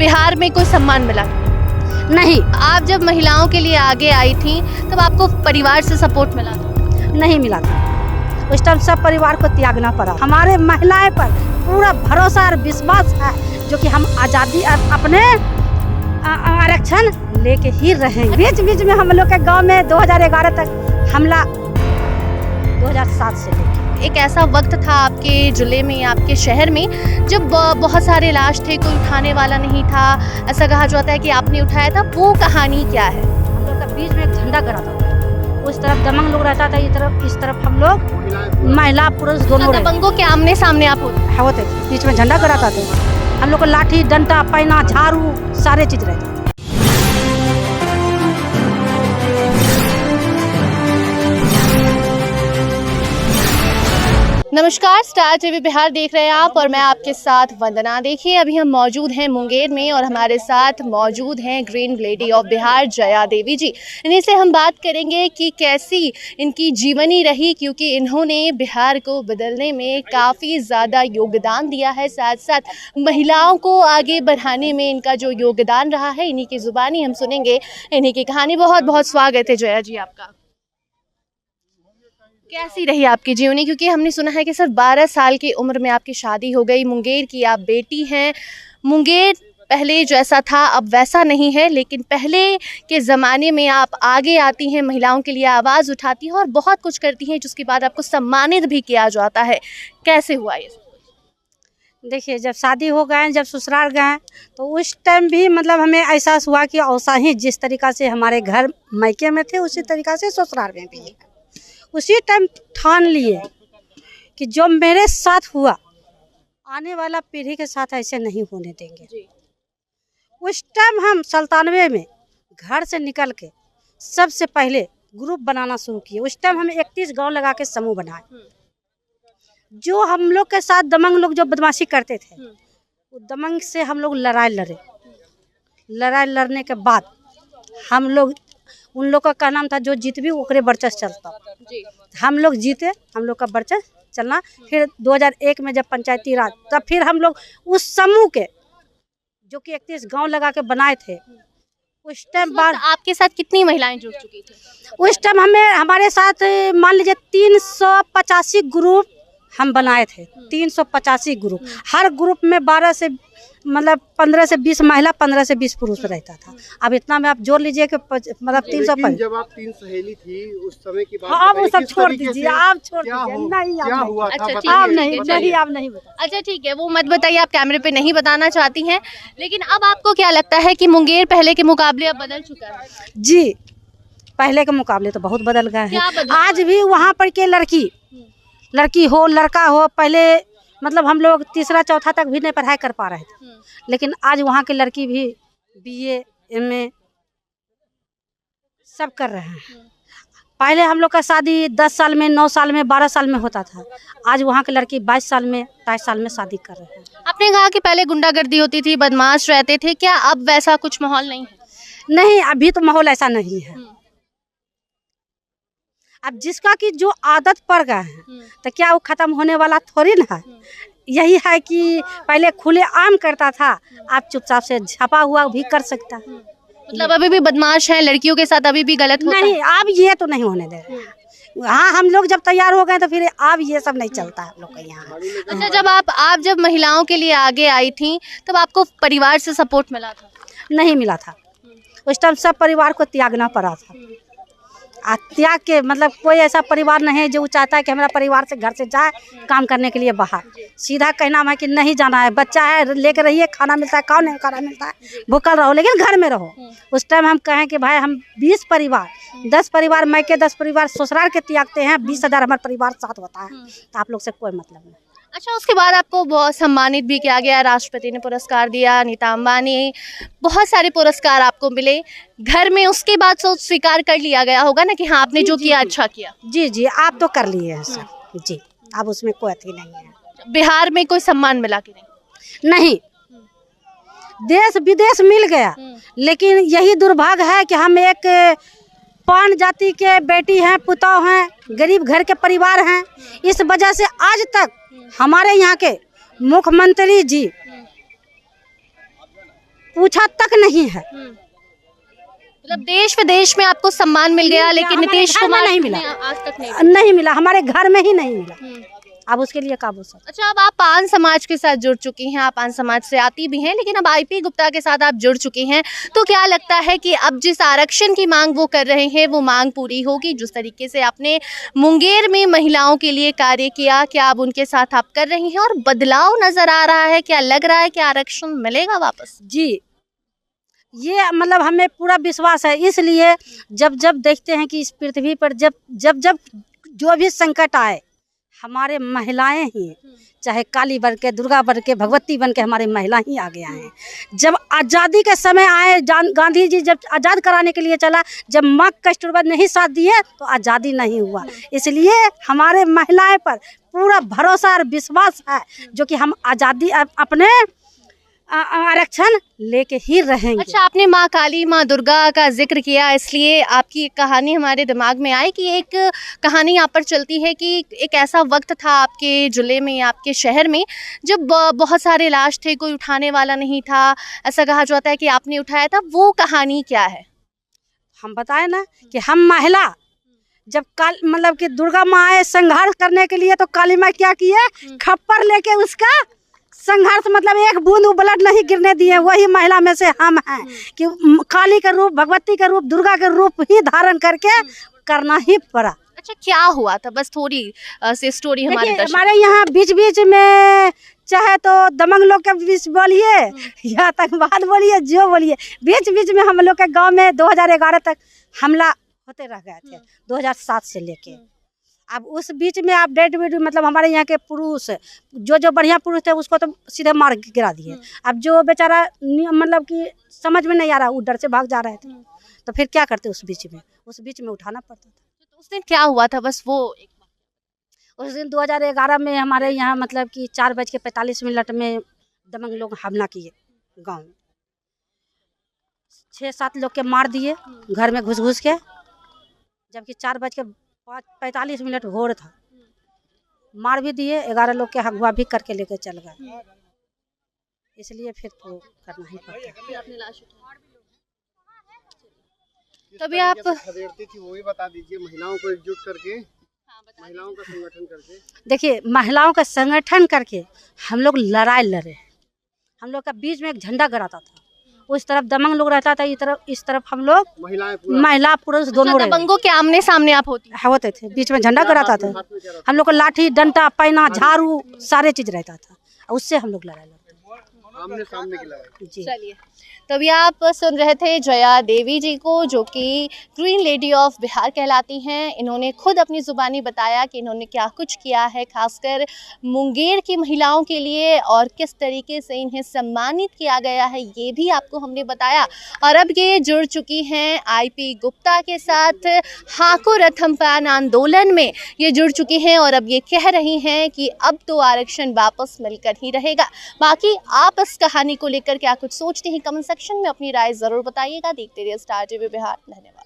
बिहार में कोई सम्मान मिला? नहीं। आप जब महिलाओं के लिए आगे आई थी तब आपको परिवार से सपोर्ट मिला था? नहीं मिला था। उस टाइम सब परिवार को त्यागना पड़ा। हमारे महिलाएं पर पूरा भरोसा और विश्वास है जो कि हम आज़ादी अपने आरक्षण लेके ही रहेंगे। बीच बीच में हम लोग के गांव में 2011 तक हमला, 2007 से लेके एक ऐसा वक्त था आपके जिले में, आपके शहर में, जब बहुत सारे लाश थे, कोई उठाने वाला नहीं था, ऐसा कहा जाता है कि आपने उठाया था। वो कहानी क्या है? हम लोग का बीच में एक झंडा गड़ा था, उस तरफ दबंग लोग रहता था, इस तरफ हम लोग महिला पुरुष दोनों दबंगों के आमने सामने आप होते, बीच में झंडा गड़ा था। हम लोग को लाठी डंडा पैना झाड़ू सारे चीज रहते। नमस्कार, स्टार टीवी बिहार देख रहे हैं आप और मैं आपके साथ वंदना। देखिए, अभी हम मौजूद हैं मुंगेर में और हमारे साथ मौजूद हैं green lady of Bihar Jaya Devi ji. इन्हीं से हम बात करेंगे कि कैसी इनकी जीवनी रही, क्योंकि इन्होंने बिहार को बदलने में काफ़ी ज़्यादा योगदान दिया है। साथ साथ महिलाओं को आगे बढ़ाने में इनका जो योगदान रहा है, इन्हीं की ज़ुबानी हम सुनेंगे इन्हीं की कहानी। बहुत बहुत स्वागत है जया जी आपका। कैसी रही आपकी जीवनी? क्योंकि हमने सुना है कि सिर्फ 12 साल की उम्र में आपकी शादी हो गई। मुंगेर की आप बेटी हैं। मुंगेर पहले जैसा था अब वैसा नहीं है, लेकिन पहले के ज़माने में आप आगे आती हैं, महिलाओं के लिए आवाज़ उठाती हैं और बहुत कुछ करती हैं, जिसके बाद आपको सम्मानित भी किया जाता है। कैसे हुआ ये? देखिए, जब शादी हो गए, जब ससुराल गए, तो उस टाइम भी मतलब हमें एहसास हुआ कि औसा ही जिस तरीक़ा से हमारे घर मायके में थे, उसी तरीक़ा से ससुराल में भी। उसी टाइम ठान लिए कि जो मेरे साथ हुआ आने वाला पीढ़ी के साथ ऐसे नहीं होने देंगे। उस टाइम हम 97 में घर से निकल के सबसे पहले ग्रुप बनाना शुरू किए। उस टाइम हम 31 गांव लगा के समूह बनाए। जो हम लोग के साथ दबंग लोग जो बदमाशी करते थे, वो दबंग से हम लोग लड़ाई लड़े। लड़ाई लड़ने के बाद हम लोग, उन लोग का नाम था जो जीत भी ओकरे वर्चस्व चलता। हम लोग जीते, हम लोग का वर्चस्व चलना। फिर 2001 में जब पंचायती राज, तब फिर हम लोग उस समूह के जो कि 31 गांव लगा के बनाए थे, उस टाइम बाद आपके साथ कितनी महिलाएं जुड़ चुकी थी? उस टाइम हमारे साथ मान लीजिए 385 ग्रुप हम बनाए थे। 385 ग्रुप, हर ग्रुप में 12 से मतलब 15 से 20 महिला, 15 से 20 पुरुष रहता था। अब इतना में आप जोड़ लीजिए कि मतलब 300। जब आप 3 सहेली थी उस समय की बात, हाँ, वो सब छोड़ दीजिए, आप छोड़ दीजिए। नहीं, क्या हुआ था? आप नहीं बता। अच्छा ठीक है, वो मत बताइए, आप कैमरे पे नहीं बताना चाहती हैं। लेकिन अब आपको क्या लगता है कि मुंगेर पहले के मुकाबले अब बदल चुका है? जी, पहले के मुकाबले तो बहुत बदल गए हैं। आज भी वहाँ पर के लड़की हो लड़का हो, पहले मतलब हम लोग तीसरा चौथा तक भी नहीं पढ़ाई कर पा रहे थे, लेकिन आज वहाँ की लड़की भी BA MA सब कर रहे हैं। पहले हम लोग का शादी 10 साल में, 9 साल में, 12 साल में होता था। आज वहाँ की लड़की 22 साल में, 23 साल में शादी कर रहे हैं। आपने कहा कि पहले गुंडागर्दी होती थी, बदमाश रहते थे, क्या अब वैसा कुछ माहौल नहीं है? नहीं, अभी तो माहौल ऐसा नहीं है। अब जिसका कि जो आदत पड़ गया है, तो क्या वो खत्म होने वाला थोड़ी ना है। यही है कि पहले खुले आम करता था, आप चुपचाप से छपा हुआ भी कर सकता है। मतलब अभी भी बदमाश हैं, लड़कियों के साथ अभी भी गलत होता नहीं, अब ये तो नहीं होने दे रहे। हाँ, हम लोग जब तैयार हो गए तो फिर अब ये सब नहीं चलता है लोग के यहाँ। अच्छा, जब महिलाओं के लिए आगे आई थी तब आपको परिवार से सपोर्ट मिला था? नहीं मिला था। उस टाइम सब परिवार को त्यागना पड़ा था। त्याग के मतलब कोई ऐसा परिवार नहीं है जो चाहता है कि हमारा परिवार से घर से जाए काम करने के लिए बाहर। सीधा कहना है कि नहीं जाना है, बच्चा है लेकर रहिए, खाना मिलता है, कौन है खाना मिलता है, भूखल रहो लेकिन घर में रहो। उस टाइम हम कहें कि भाई हम 20 परिवार, 10 परिवार मायके, 10 परिवार ससुराल के त्यागते हैं, 20,000 हमारा परिवार साथ होता है, तो आप लोग से कोई मतलब नहीं। अच्छा, उसके बाद आपको बहुत सम्मानित भी किया गया, राष्ट्रपति ने पुरस्कार दिया, नीता अंबानी, बहुत सारे पुरस्कार आपको मिले घर में। उसके बाद सोच स्वीकार कर लिया गया होगा ना कि हाँ आपने जो किया अच्छा किया? जी, आप तो कर लिए हैं सर जी, अब उसमें कोई अति नहीं है। बिहार में कोई सम्मान मिला कि नहीं? देश विदेश मिल गया, लेकिन यही दुर्भाग्य है कि हम एक पान जाति के बेटी हैं, पुतौह हैं, गरीब घर के परिवार हैं। इस वजह से आज तक हमारे यहाँ के मुख्यमंत्री जी पूछा तक नहीं है। मतलब देश विदेश में आपको सम्मान मिल गया, लेकिन नीतीश कुमार नहीं मिला, आज तक नहीं मिला, हमारे घर में ही नहीं मिला। अब उसके लिए क्या बोल सकते। अच्छा, अब आप पान समाज के साथ जुड़ चुकी हैं, आप पान समाज से आती भी हैं, लेकिन अब आईपी गुप्ता के साथ आप जुड़ चुकी हैं, तो क्या लगता है कि अब जिस आरक्षण की मांग वो कर रहे हैं वो मांग पूरी होगी? जिस तरीके से आपने मुंगेर में महिलाओं के लिए कार्य किया, क्या अब उनके साथ आप कर रही हैं और बदलाव नजर आ रहा है? क्या लग रहा है कि आरक्षण मिलेगा वापस? जी, ये मतलब हमें पूरा विश्वास है, इसलिए जब जब देखते हैं कि इस पृथ्वी पर जब जब जब जो भी संकट आए, हमारे महिलाएं ही, चाहे काली बन के, दुर्गा बन के, भगवती बन के, हमारी महिला ही आगे आए हैं। जब आज़ादी के समय आए, गांधी जी जब आज़ाद कराने के लिए चला, जब माँ कस्तूरबा नहीं साथ दिए तो आज़ादी नहीं हुआ। इसलिए हमारे महिलाएं पर पूरा भरोसा और विश्वास है, जो कि हम आज़ादी अपने आरक्षण लेके ही रहेंगे। अच्छा, आपने माँ काली, माँ दुर्गा का जिक्र किया, इसलिए आपकी एक कहानी हमारे दिमाग में आई कि एक कहानी यहाँ पर चलती है कि एक ऐसा वक्त था आपके जिले में, आपके शहर में, जब बहुत सारे लाश थे, कोई उठाने वाला नहीं था, ऐसा कहा जाता है कि आपने उठाया था। वो कहानी क्या है? हम बताए ना कि हम महिला जब मतलब कि दुर्गा माँ आए संघर्ष करने के लिए, तो काली माँ क्या किए, खप्पर लेके उसका संघर्ष, मतलब एक बूंद ब्लड नहीं गिरने दिए। वही महिला में से हम हैं कि काली का रूप, भगवती का रूप, दुर्गा का रूप ही धारण करके करना ही पड़ा। अच्छा, क्या हुआ था? बस थोड़ी सी स्टोरी हमारे यहाँ बीच बीच में, चाहे तो दमंग लोग के बीच बोलिए या आतंकवाद बोलिए, जो बोलिए, बीच बीच में हम लोग के गांव में 2011 तक हमला होते रह गए थे, 2007 से लेके। अब उस बीच में आप डेड वीडियो, मतलब हमारे यहाँ के पुरुष जो बढ़िया पुरुष थे उसको तो सीधे मार गिरा दिए। अब जो बेचारा मतलब कि समझ में नहीं आ रहा, वो डर से भाग जा रहे थे, तो फिर क्या करते, उस बीच में उठाना पड़ता था। तो उस दिन क्या हुआ था? बस वो उस दिन 2011 में हमारे यहाँ मतलब कि 4:45 में दमंग लोग हमला किए गाँव में, 6-7 लोग के मार दिए घर में घुस के, जबकि 4:45 हो रहा था, मार भी दिए, 11 लोग के अगवा भी करके लेके चल गए। इसलिए फिर तो करना ही पड़ता। तभी आप खदेड़ती थी, वो भी बता दीजिए, महिलाओं को एकजुट करके, महिलाओं का संगठन करके। देखिए, महिलाओं का संगठन करके हम लोग लड़ाई लड़े। हम लोग का बीच में एक झंडा गड़ाता था, उस तरफ दमंग लोग रहता था, इस तरफ हम लोग महिला पुरुष दोनों रहे। दमंगों के आमने सामने आप होते थे, बीच में झंडा गड़ाता था, हम लोग को लाठी, डंडा, पैना, झाड़ू, सारे चीज रहता था, उससे हम लोग लड़ाई लड़ते आमने सामने की लड़ाई। जी। चलिए, तभी आप सुन रहे थे जया देवी जी को, जो कि ग्रीन लेडी ऑफ बिहार कहलाती हैं। इन्होंने खुद अपनी ज़ुबानी बताया कि इन्होंने क्या कुछ किया है, खासकर मुंगेर की महिलाओं के लिए, और किस तरीके से इन्हें सम्मानित किया गया है, ये भी आपको हमने बताया। और अब ये जुड़ चुकी हैं आईपी गुप्ता के साथ, हाको रथम पैन आंदोलन में ये जुड़ चुकी हैं, और अब ये कह रही हैं कि अब तो आरक्षण वापस मिलकर ही रहेगा। बाकी आप इस कहानी को लेकर क्या कुछ सोचते हैं, कमेंट सेक्शन में अपनी राय ज़रूर बताइएगा। देखते रहिए स्टार टीवी बिहार। धन्यवाद।